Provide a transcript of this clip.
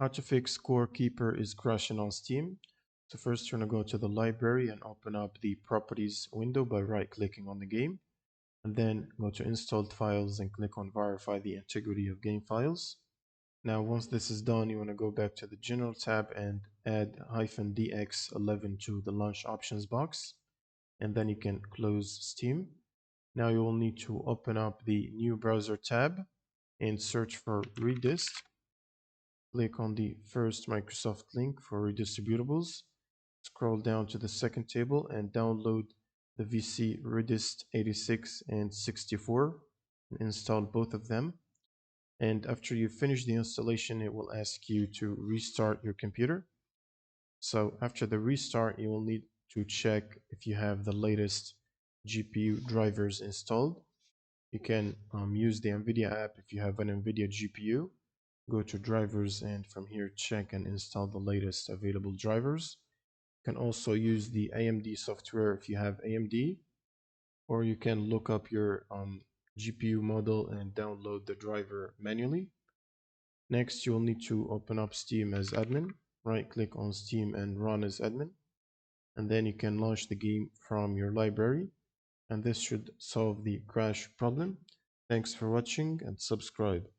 How to fix Scorekeeper is crashing on Steam. So first you're going to go to the library and open up the properties window by right clicking on the game, and then go to installed files and click on verify the integrity of game files. Now once this is done, you want to go back to the general tab and add -dx11 to the launch options box, and then you can close Steam. Now you will need to open up the new browser tab and search for Redist. Click on the first Microsoft link for redistributables. Scroll down to the second table and download the VC Redist 86 and 64 and install both of them. And after you finish the installation, it will ask you to restart your computer. So after the restart, you will need to check if you have the latest GPU drivers installed. You can use the NVIDIA app if you have an NVIDIA GPU. Go to drivers and from here check and install the latest available drivers. You can also use the AMD software if you have AMD, or you can look up your GPU model and download the driver manually. Next, you'll need to open up Steam as admin. Right click on Steam and run as admin. And then you can launch the game from your library. And this should solve the crash problem. Thanks for watching and subscribe.